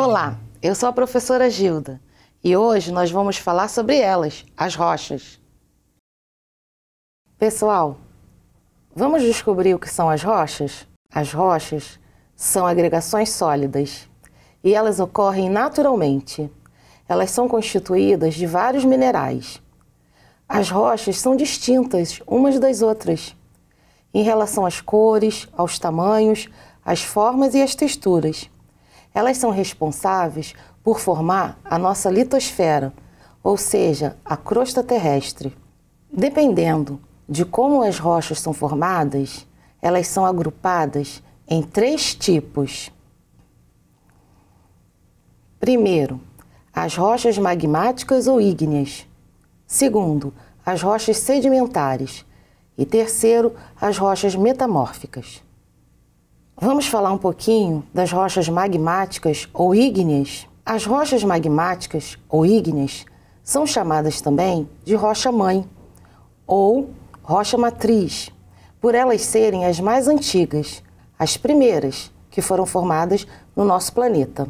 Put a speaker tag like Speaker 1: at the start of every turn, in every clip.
Speaker 1: Olá, eu sou a professora Gilda e hoje nós vamos falar sobre elas, as rochas. Pessoal, vamos descobrir o que são as rochas? As rochas são agregações sólidas e elas ocorrem naturalmente. Elas são constituídas de vários minerais. As rochas são distintas umas das outras, em relação às cores, aos tamanhos, às formas e às texturas. Elas são responsáveis por formar a nossa litosfera, ou seja, a crosta terrestre. Dependendo de como as rochas são formadas, elas são agrupadas em 3 tipos. Primeiro, as rochas magmáticas ou ígneas. Segundo, as rochas sedimentares. E terceiro, as rochas metamórficas. Vamos falar um pouquinho das rochas magmáticas ou ígneas. As rochas magmáticas ou ígneas são chamadas também de rocha-mãe ou rocha-matriz, por elas serem as mais antigas, as primeiras que foram formadas no nosso planeta.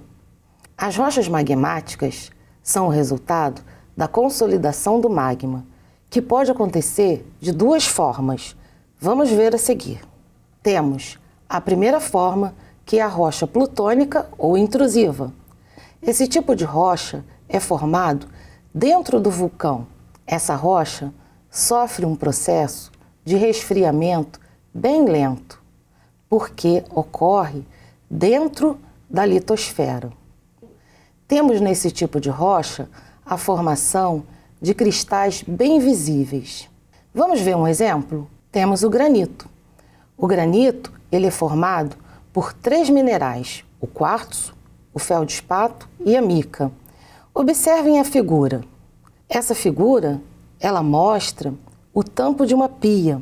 Speaker 1: As rochas magmáticas são o resultado da consolidação do magma, que pode acontecer de 2 formas. Vamos ver a seguir. Temos a primeira forma, que é a rocha plutônica ou intrusiva. Esse tipo de rocha é formado dentro do vulcão. Essa rocha sofre um processo de resfriamento bem lento, porque ocorre dentro da litosfera. Temos nesse tipo de rocha a formação de cristais bem visíveis. Vamos ver um exemplo? Temos o granito. O granito ele é formado por 3 minerais, o quartzo, o feldespato e a mica. Observem a figura. Essa figura ela mostra o tampo de uma pia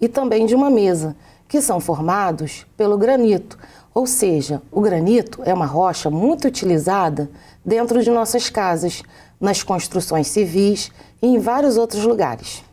Speaker 1: e também de uma mesa, que são formados pelo granito. Ou seja, o granito é uma rocha muito utilizada dentro de nossas casas, nas construções civis e em vários outros lugares.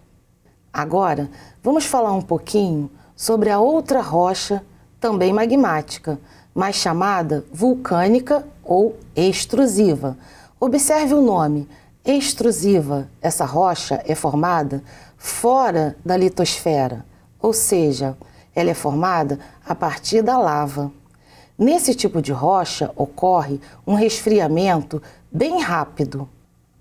Speaker 1: Agora, vamos falar um pouquinho sobre a outra rocha, também magmática, mas chamada vulcânica ou extrusiva. Observe o nome, extrusiva. Essa rocha é formada fora da litosfera, ou seja, ela é formada a partir da lava. Nesse tipo de rocha ocorre um resfriamento bem rápido.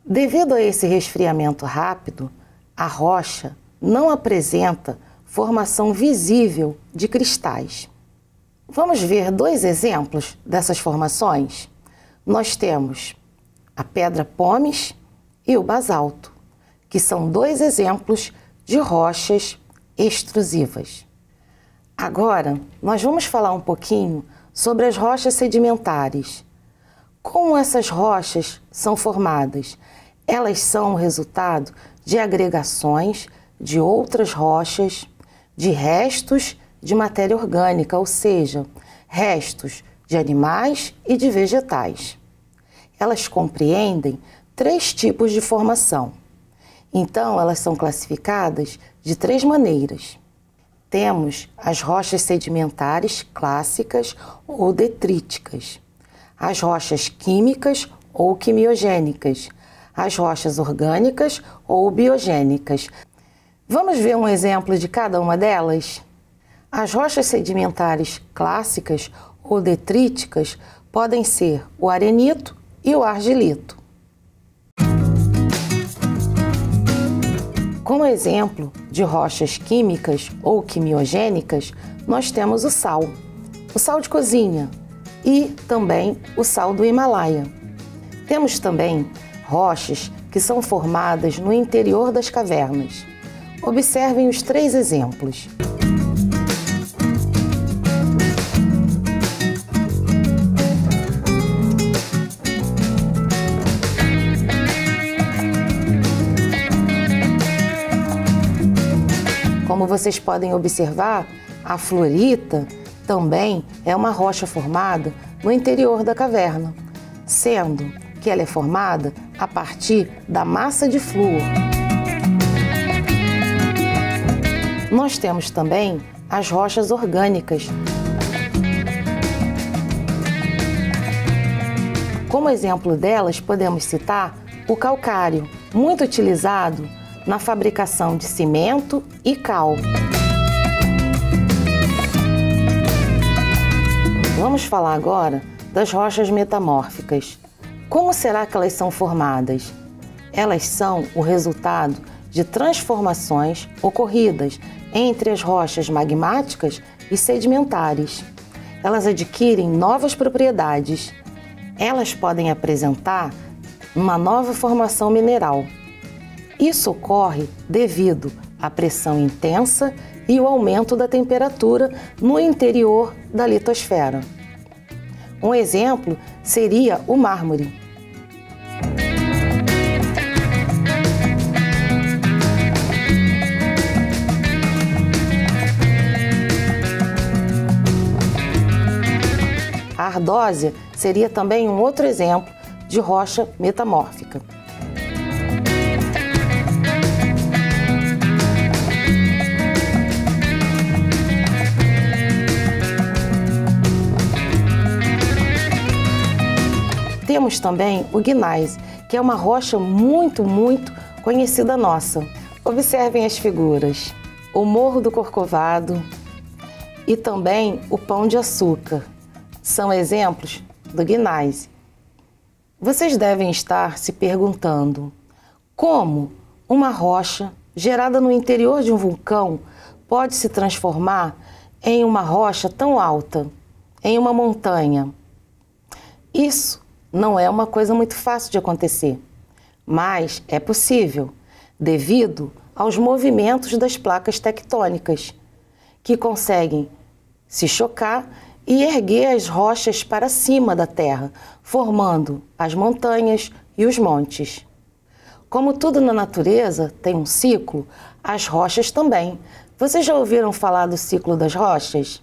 Speaker 1: Devido a esse resfriamento rápido, a rocha não apresenta formação visível de cristais. Vamos ver 2 exemplos dessas formações? Nós temos a pedra pómez e o basalto, que são 2 exemplos de rochas extrusivas. Agora, nós vamos falar um pouquinho sobre as rochas sedimentares. Como essas rochas são formadas? Elas são o resultado de agregações de outras rochas, de restos de matéria orgânica, ou seja, restos de animais e de vegetais. Elas compreendem 3 tipos de formação. Então, elas são classificadas de 3 maneiras. Temos as rochas sedimentares clássicas ou detríticas, as rochas químicas ou quimiogênicas, as rochas orgânicas ou biogênicas. Vamos ver um exemplo de cada uma delas? As rochas sedimentares clássicas ou detríticas podem ser o arenito e o argilito. Como exemplo de rochas químicas ou quimiogênicas, nós temos o sal de cozinha e também o sal do Himalaia. Temos também rochas que são formadas no interior das cavernas. Observem os 3 exemplos. Como vocês podem observar, a fluorita também é uma rocha formada no interior da caverna, sendo que ela é formada a partir da massa de flúor. Nós temos também as rochas orgânicas. Como exemplo delas, podemos citar o calcário, muito utilizado na fabricação de cimento e cal. Vamos falar agora das rochas metamórficas. Como será que elas são formadas? Elas são o resultado de transformações ocorridas entre as rochas magmáticas e sedimentares. Elas adquirem novas propriedades. Elas podem apresentar uma nova formação mineral. Isso ocorre devido à pressão intensa e o aumento da temperatura no interior da litosfera. Um exemplo seria o mármore. A ardósia seria também um outro exemplo de rocha metamórfica. Temos também o gneiss, que é uma rocha muito conhecida nossa. Observem as figuras: o Morro do Corcovado e também o Pão de Açúcar. São exemplos do gneiss. Vocês devem estar se perguntando como uma rocha gerada no interior de um vulcão pode se transformar em uma rocha tão alta, em uma montanha. Isso não é uma coisa muito fácil de acontecer, mas é possível devido aos movimentos das placas tectônicas, que conseguem se chocar e erguer as rochas para cima da Terra, formando as montanhas e os montes. Como tudo na natureza tem um ciclo, as rochas também. Vocês já ouviram falar do ciclo das rochas?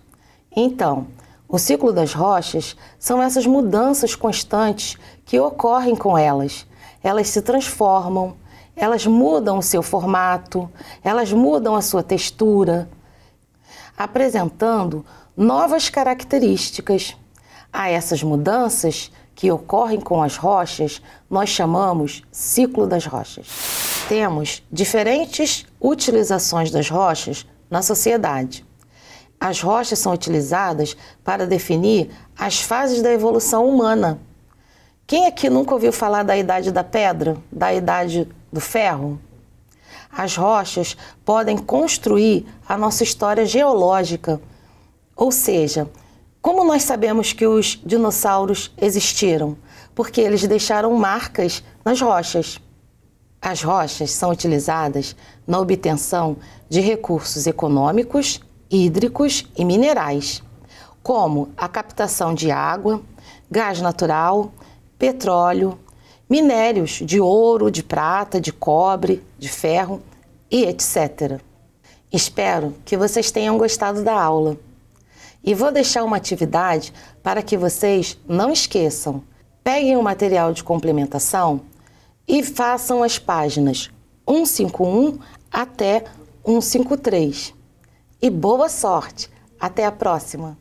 Speaker 1: Então, o ciclo das rochas são essas mudanças constantes que ocorrem com elas. Elas se transformam, elas mudam o seu formato, elas mudam a sua textura, apresentando novas características. A essas mudanças que ocorrem com as rochas, nós chamamos ciclo das rochas. Temos diferentes utilizações das rochas na sociedade. As rochas são utilizadas para definir as fases da evolução humana. Quem aqui nunca ouviu falar da Idade da Pedra, da Idade do Ferro? As rochas podem construir a nossa história geológica, ou seja, como nós sabemos que os dinossauros existiram? Porque eles deixaram marcas nas rochas. As rochas são utilizadas na obtenção de recursos econômicos, hídricos e minerais, como a captação de água, gás natural, petróleo, minérios de ouro, de prata, de cobre, de ferro e etc. Espero que vocês tenham gostado da aula. E vou deixar uma atividade para que vocês não esqueçam. Peguem o material de complementação e façam as páginas 151 até 153. E boa sorte! Até a próxima!